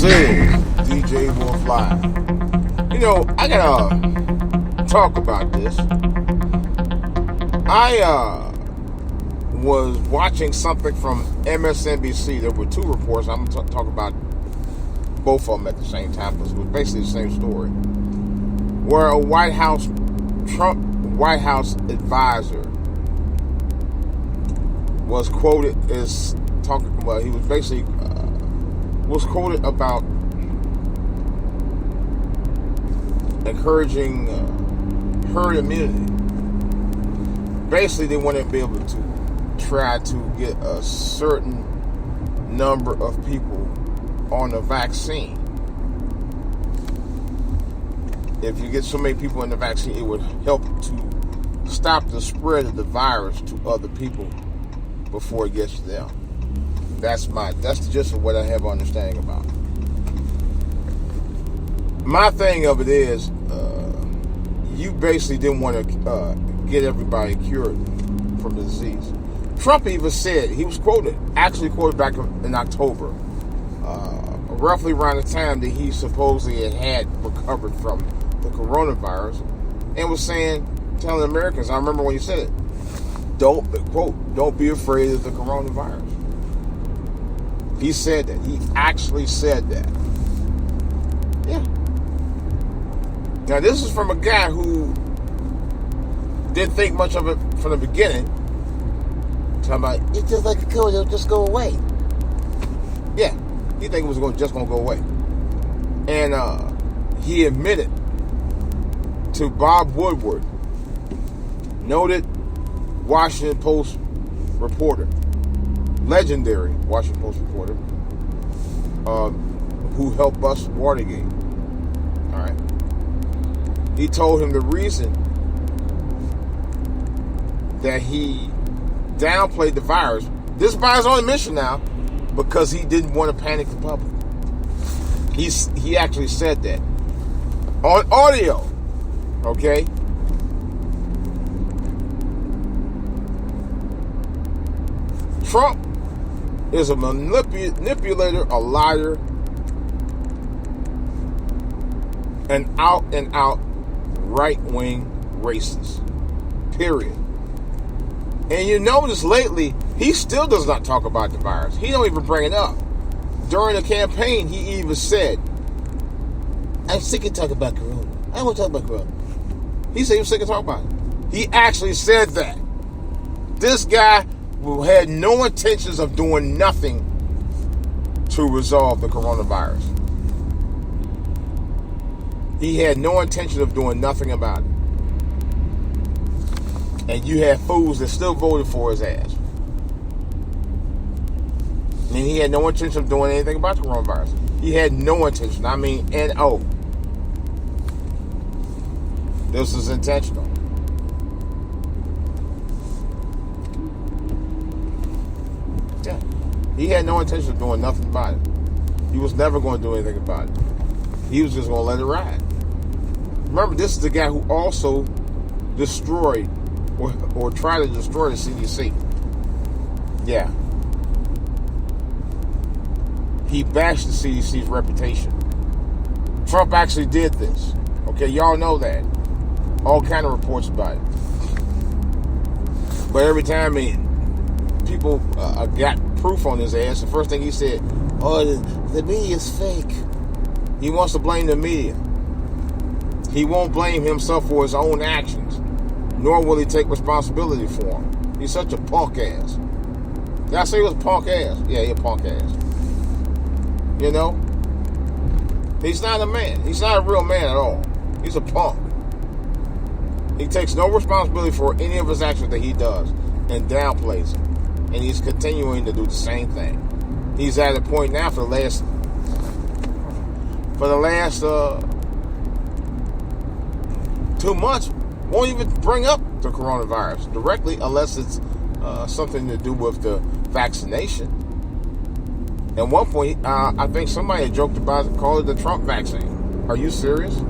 This is DJ Wolf Live. You know, I gotta talk about this. I was watching something from MSNBC. There were two reports. I'm going to talk about both of them at the same time because it was basically the same story. Where a Trump White House advisor was quoted as talking. Well, he was basically was quoted about encouraging herd immunity. Basically, they want to be able to try to get a certain number of people on the vaccine. If you get so many people in the vaccine, it would help to stop the spread of the virus to other people before it gets to them. That's just what I have understanding about. My thing of it is, you basically didn't want to get everybody cured from the disease. Trump even said, he was actually quoted back in October, roughly around the time that he supposedly had recovered from the coronavirus, and was telling Americans, I remember when he said it, don't be afraid of the coronavirus. He said that. He actually said that. Yeah. Now, this is from a guy who didn't think much of it from the beginning. Talking about, it's just like a cold, it'll just go away. Yeah, he think it was just going to go away. And he admitted to Bob Woodward, noted Washington Post reporter, legendary Washington Post reporter, who helped bust Watergate. All right. He told him the reason that he downplayed the virus, this is by his own admission now, because he didn't want to panic the public. He actually said that on audio. Okay? Trump is a manipulator, a liar, an out-and-out right-wing racist. Period. And you notice lately, he still does not talk about the virus. He don't even bring it up. During the campaign, he even said, I'm sick of talking about corona. I don't want to talk about corona. He said he was sick of talking about it. He actually said that. This guy who had no intentions of doing nothing to resolve the coronavirus. He had no intention of doing nothing about it. And you had fools that still voted for his ass. And he had no intention of doing anything about the coronavirus. He had no intention. I mean, N-O. This is intentional. Yeah. He had no intention of doing nothing about it. He was never going to do anything about it. He was just going to let it ride. Remember, this is the guy who also destroyed or tried to destroy the CDC. Yeah. He bashed the CDC's reputation. Trump actually did this. Okay, y'all know that. All kind of reports about it. But every time people got proof on his ass, the first thing he said, oh, the media is fake. He wants to blame the media. He won't blame himself for his own actions, nor will he take responsibility for them. He's such a punk ass. Did I say he was a punk ass? Yeah, he's a punk ass. You know? He's not a man. He's not a real man at all. He's a punk. He takes no responsibility for any of his actions that he does and downplays them. And he's continuing to do the same thing. He's at a point now for the last 2 months, won't even bring up the coronavirus directly unless it's something to do with the vaccination. At one point, I think somebody had joked about it, called it the Trump vaccine. Are you serious?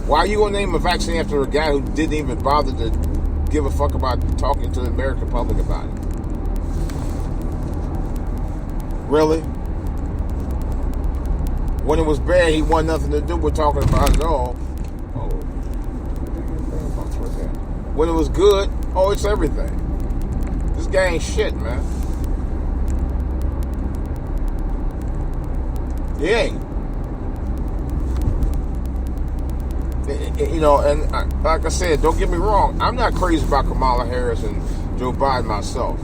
Why are you going to name a vaccine after a guy who didn't even bother to give a fuck about talking to the American public about it? Really? When it was bad, he wanted nothing to do with talking about it all. Oh, when it was good, oh, it's everything. This guy ain't shit, man. He ain't. You know, and like I said, don't get me wrong. I'm not crazy about Kamala Harris and Joe Biden myself.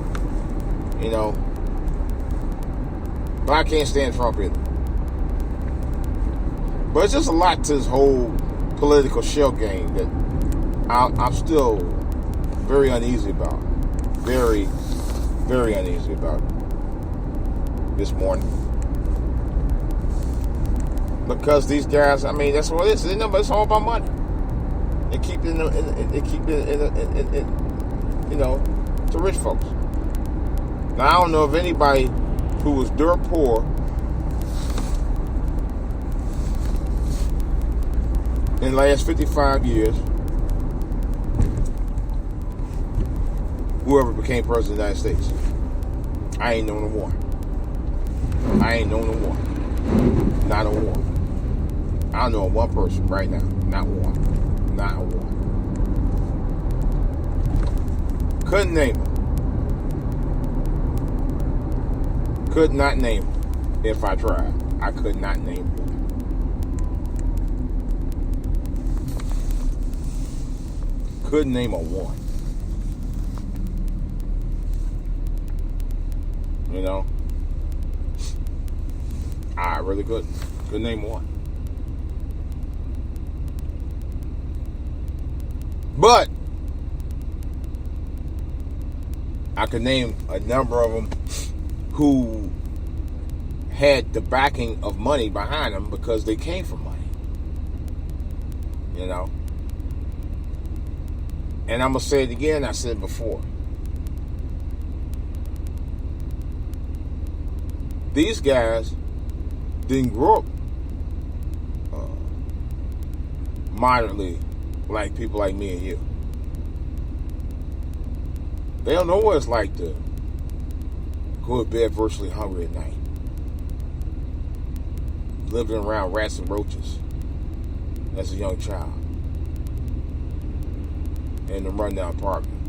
You know, but I can't stand Trump either. But it's just a lot to this whole political shell game that I'm still very uneasy about. Very, very uneasy about this morning. Because these guys, I mean, that's what it is. It's all about money. They keep it in, you know, to rich folks. Now, I don't know if anybody who was dirt poor in the last 55 years, whoever became president of the United States. I ain't known a war. I ain't known a war. Not a war. I don't know one person right now. Not one. Not a one. Couldn't name them. Could not name them if I tried. I could not name one. Couldn't name a one. You know? I really couldn't. Couldn't name one. But I could name a number of them who had the backing of money behind them because they came from money. You know? And I'm going to say it again, I said it before. These guys didn't grow up moderately like people like me and you. They don't know what it's like to go to bed virtually hungry at night. Living around rats and roaches as a young child. In a rundown apartment.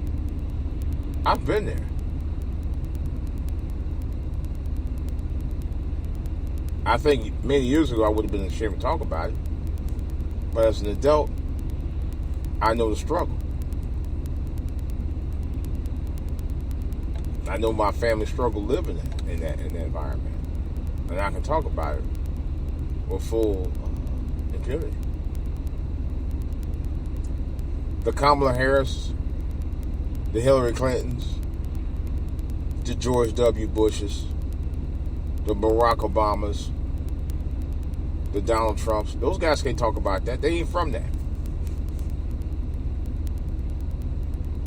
I've been there. I think many years ago I would have been ashamed to talk about it. But as an adult, I know the struggle. I know my family struggled living in that environment. And I can talk about it with full impunity. The Kamala Harris, the Hillary Clintons, the George W. Bushes, the Barack Obamas, the Donald Trumps, those guys can't talk about that. They ain't from that.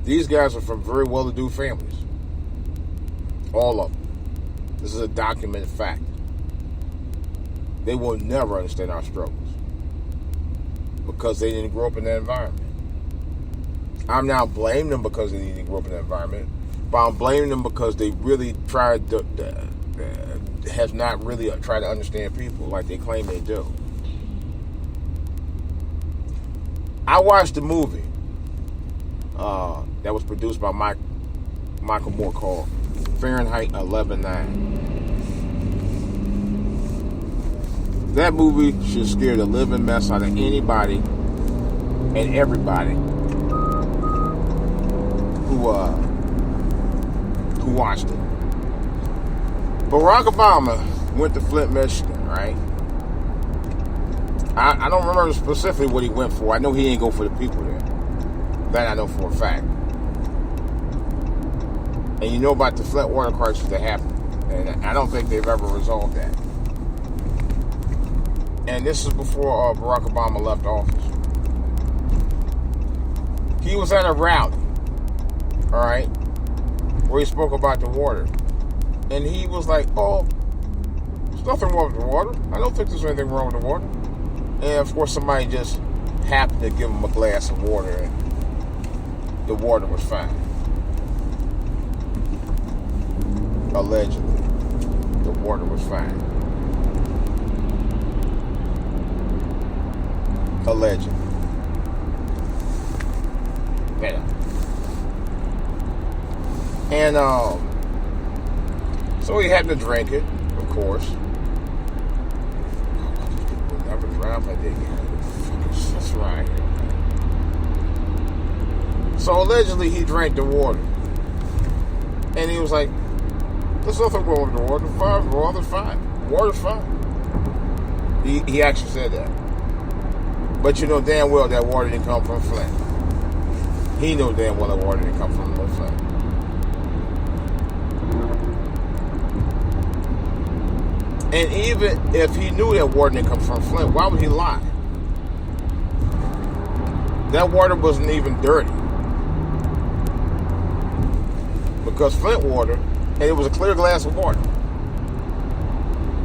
These guys are from very well-to-do families. All of them. This is a documented fact. They will never understand our struggles because they didn't grow up in that environment. I'm not blaming them because they didn't grow up in that environment, but I'm blaming them because they really tried to, have not really tried to understand people like they claim they do. I watched a movie that was produced by Michael Moore called Fahrenheit 11/9. That movie should scare the living mess out of anybody and everybody who watched it. Barack Obama went to Flint, Michigan, right? I don't remember specifically what he went for. I know he didn't go for the people there. That I know for a fact. And you know about the Flint water crisis that happened. And I don't think they've ever resolved that. And this is before Barack Obama left office. He was at a rally, all right, where he spoke about the water. And he was like, oh, there's nothing wrong with the water. I don't think there's anything wrong with the water. And of course somebody just happened to give him a glass of water and the water was fine. Allegedly, the water was fine. Alleged. Yeah. And so he had to drink it, of course. People never drive like they get. That's right. So allegedly he drank the water. And he was like, there's nothing wrong with the water. Water's fine. Water's fine. He actually said that. But you know damn well that water didn't come from Flint. He knew damn well that water didn't come from no Flint. And even if he knew that water didn't come from Flint, why would he lie? That water wasn't even dirty. Because Flint water, and it was a clear glass of water.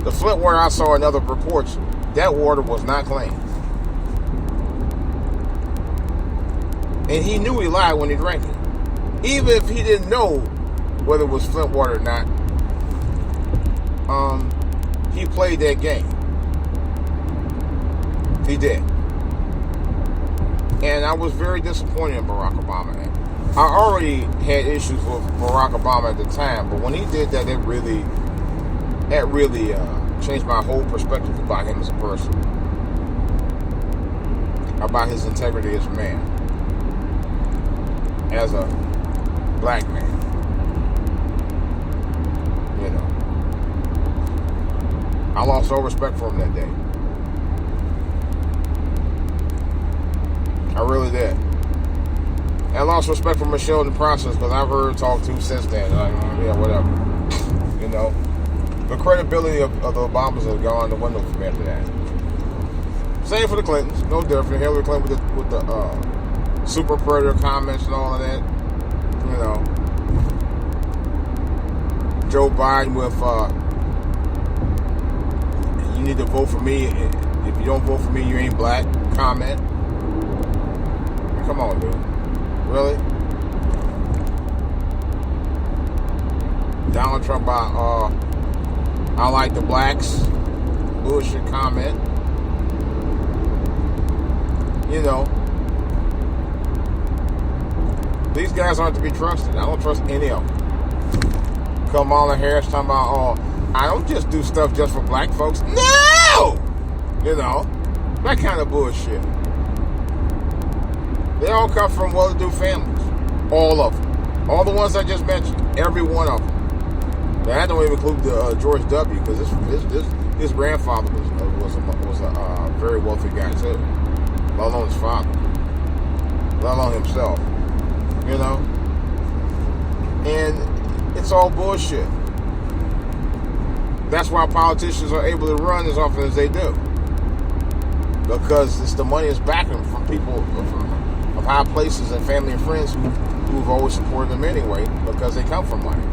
The Flint water I saw in other reports, that water was not clean. And he knew he lied when he drank it. Even if he didn't know whether it was Flint water or not, he played that game. He did. And I was very disappointed in Barack Obama. I already had issues with Barack Obama at the time, but when he did that, it really changed my whole perspective about him as a person, about his integrity as a man, as a black man. You know, I lost all respect for him that day. I really did. And I lost respect for Michelle in the process because I've heard her talk to since then. Like, yeah, whatever. You know? The credibility of the Obamas has gone out the window for me after that. Same for the Clintons. No different. Hillary Clinton with the super predator comments and all of that. You know. Joe Biden with you need to vote for me. If you don't vote for me, you ain't black comment. Come on, dude. Really? Donald Trump I like the blacks bullshit comment. You know, these guys aren't to be trusted. I don't trust any of them. Kamala Harris talking about, I don't just do stuff just for black folks. No! You know, that kind of bullshit. They all come from well-to-do families. All of them. All the ones I just mentioned. Every one of them. Now, I don't even include George W. because his grandfather was a very wealthy guy too. Let alone his father. Let alone himself. You know? And it's all bullshit. That's why politicians are able to run as often as they do. Because it's the money is backing them from people of high places and family and friends who've always supported them anyway because they come from money.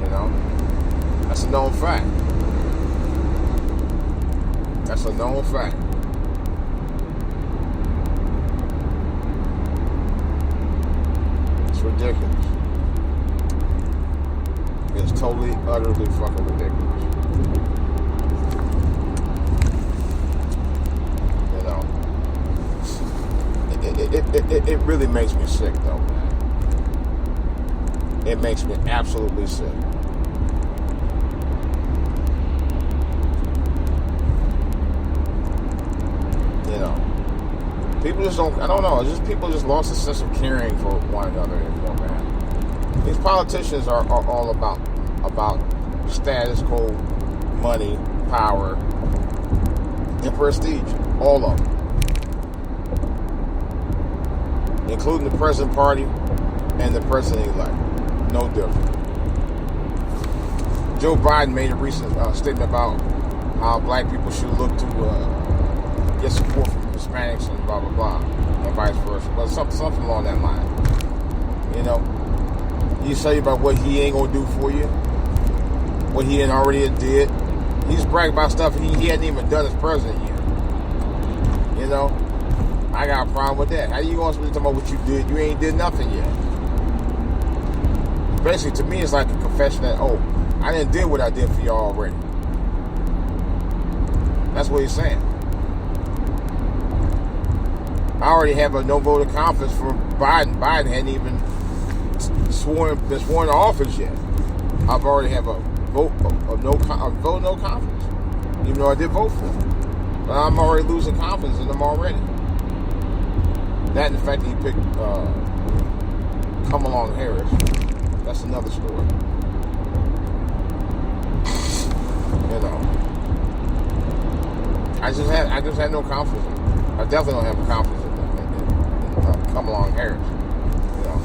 You know? That's a known fact. That's a known fact. It's ridiculous. It's totally, utterly fucking ridiculous. It really makes me sick, though, man. It makes me absolutely sick. You know, people just don't, I don't know, just people just lost a sense of caring for one another anymore, man. These politicians are all about status quo, money, power, and prestige. All of them. Including the present party and the president-elect. No different. Joe Biden made a recent statement about how black people should look to get support from Hispanics and blah, blah, blah, and vice versa. But something along that line. You know, you say about what he ain't going to do for you, what he ain't already did. He's bragging about stuff he hadn't even done as president yet. You know? I got a problem with that. How you going to talk about what you did? You ain't did nothing yet. Basically, to me, it's like a confession that, I didn't do what I did for y'all already. That's what he's saying. I already have a no vote of confidence for Biden. Biden hadn't even been sworn to office yet. I've already have a vote of no confidence, even though I did vote for him. But I'm already losing confidence in him already. That and the fact that he picked Kamala Harris. That's another story. You know, I just had no confidence. I definitely don't have confidence in Kamala Harris. You know,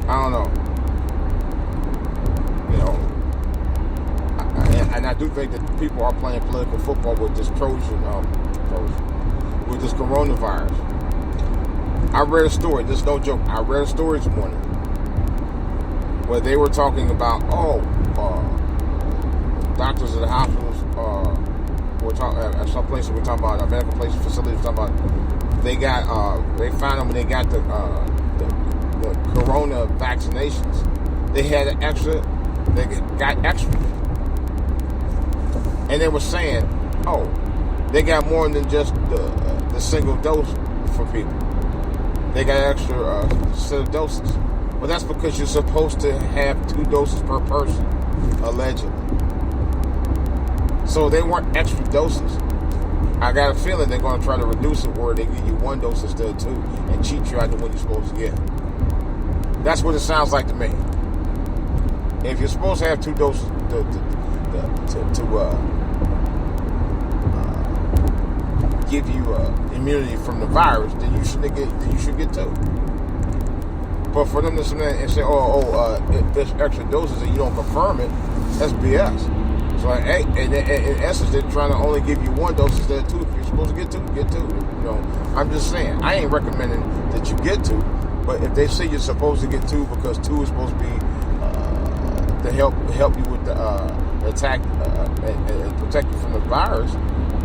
I don't know. You know, and I do think that people are playing political football with this with this coronavirus. I read a story. This is no joke. I read a story this morning where they were talking about doctors at the hospitals. We're talking at some places. We're talking about medical places, facilities. We're talking about they found them when they got the corona vaccinations. They had an extra. They got extra, and they were saying, "Oh, they got more than just the single dose for people. They got extra set of doses." Well, that's because you're supposed to have 2 doses per person, allegedly. So they weren't extra doses. I got a feeling they're going to try to reduce it where they give you 1 dose instead of 2 and cheat you out of what you're supposed to get. That's what it sounds like to me. If you're supposed to have 2 doses to give you immunity from the virus, then you should get 2. But for them to say, there's extra doses and you don't confirm it, that's BS. So in essence, they're trying to only give you 1 dose instead of 2. If you're supposed to get 2, get 2. You know, I'm just saying, I ain't recommending that you get 2, but if they say you're supposed to get 2 because 2 is supposed to be to help you with the attack and protect you from the virus,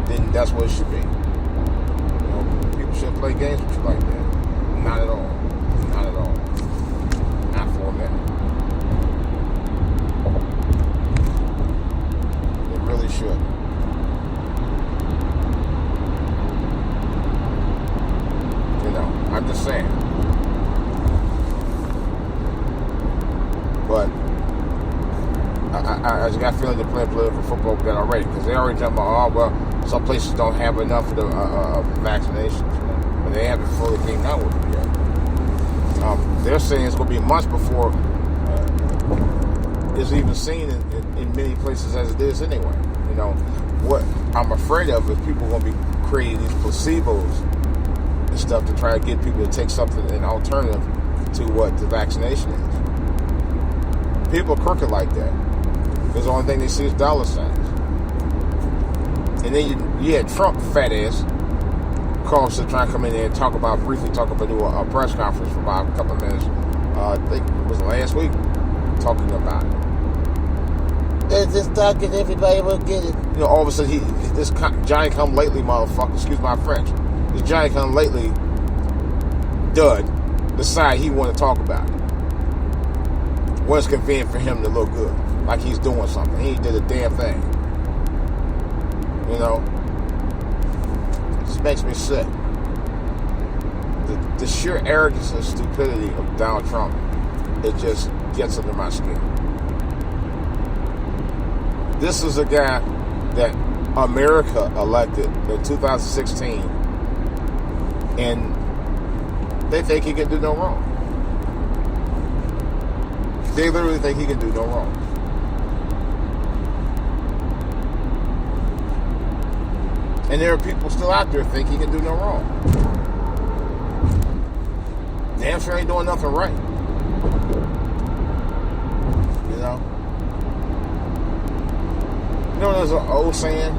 then that's what it should be. You know, people shouldn't play games with you like that. Not at all. Not at all. Not for a minute. It really should. You know, I'm just saying. But I just got a feeling they're playing political football with that already, because they already talking about, some places don't have enough of the vaccinations, but they haven't fully came out with it yet. They're saying it's going to be months before it's even seen in many places as it is anyway. You know, what I'm afraid of is people are going to be creating these placebos and stuff to try to get people to take something, an alternative to what the vaccination is. People are crooked like that. Because the only thing they see is dollar signs. And then you had Trump, fat ass, calls to try to come in there and briefly talk about a press conference for about a couple of minutes. I think it was last week, talking about it. There's this talking, everybody will get it. You know, all of a sudden, this Johnny come lately motherfucker, excuse my French, this Johnny come lately dud decide he want to talk about it. When it's convenient for him to look good, like he's doing something. He did a damn thing. You know? This makes me sick. The sheer arrogance and stupidity of Donald Trump, it just gets under my skin. This is a guy that America elected in 2016, and they think he can do no wrong. They literally think he can do no wrong. And there are people still out there think he can do no wrong. Damn sure ain't doing nothing right. You know? You know there's an old saying,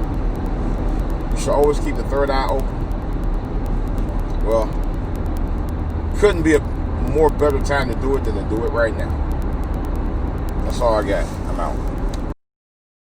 you should always keep the third eye open. Well, couldn't be a more better time to do it than to do it right now. That's all I got. I'm out.